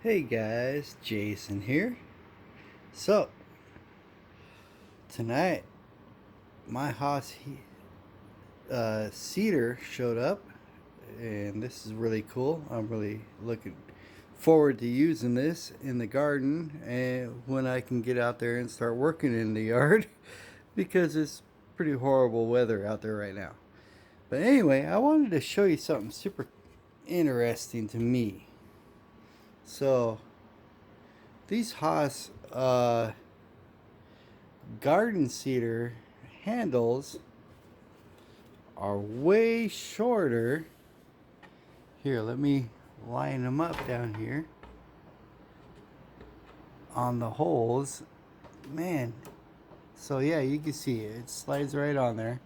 Hey guys, Jason here. So, tonight my cedar showed up, and this is really cool. I'm really looking forward to using this in the garden and when I can get out there and start working in the yard because it's pretty horrible weather out there right now. But anyway, I wanted to show you something super interesting to me. So, these garden cedar handles are way shorter. Here, let me line them up down here on the holes. Man, so yeah, you can see it slides right on there.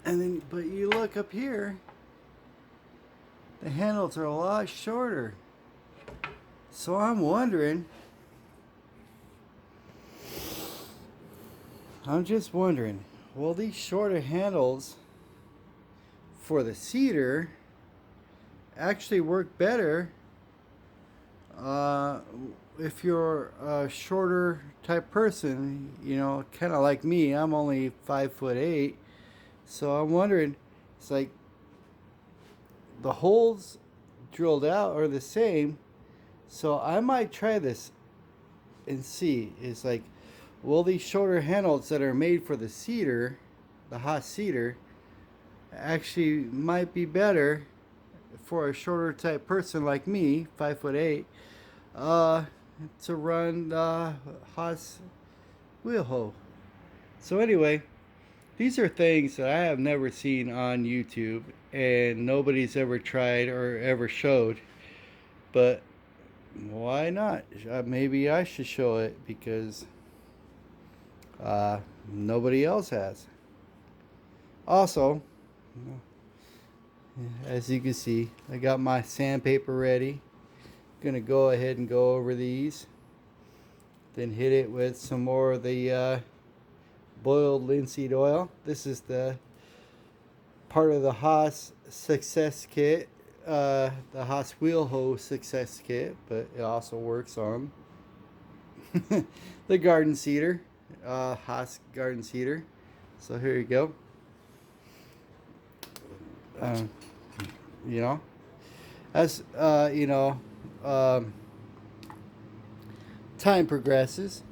And then, but you look up here, the handles are a lot shorter. So I'm just wondering, will these shorter handles for the cedar actually work better if you're a shorter type person, you know, kind of like me. I'm only 5'8", so I'm wondering, it's like the holes drilled out are the same, so I might try this and see. It's like, will these shorter handles that are made for the cedar, the Haas cedar, actually might be better for a shorter type person like me, 5'8", to run the Haas wheel hoe. So anyway, these are things that I have never seen on YouTube and nobody's ever tried or ever showed. But why not? Maybe I should show it because nobody else has. Also, as you can see, I got my sandpaper ready. Gonna go ahead and go over these, then hit it with some more of the boiled linseed oil. This is the part of the Haas success kit, the Haas wheel hoe success kit, but it also works on the garden cedar, Haas garden cedar. So here you go. You know, as time progresses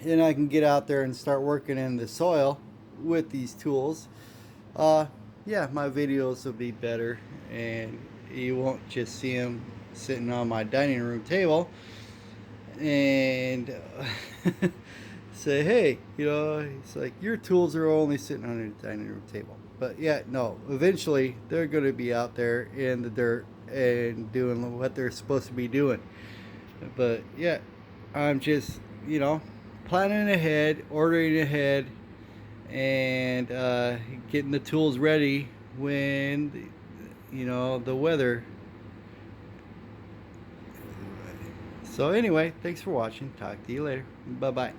and I can get out there and start working in the soil with these tools, yeah, my videos will be better and you won't just see them sitting on my dining room table and say, hey, you know, it's like your tools are only sitting on your dining room table. But yeah, no, eventually they're going to be out there in the dirt and doing what they're supposed to be doing. But yeah, I'm just, you know, planning ahead, ordering ahead, and getting the tools ready when, you know, the weather. So anyway, thanks for watching. Talk to you later. Bye-bye.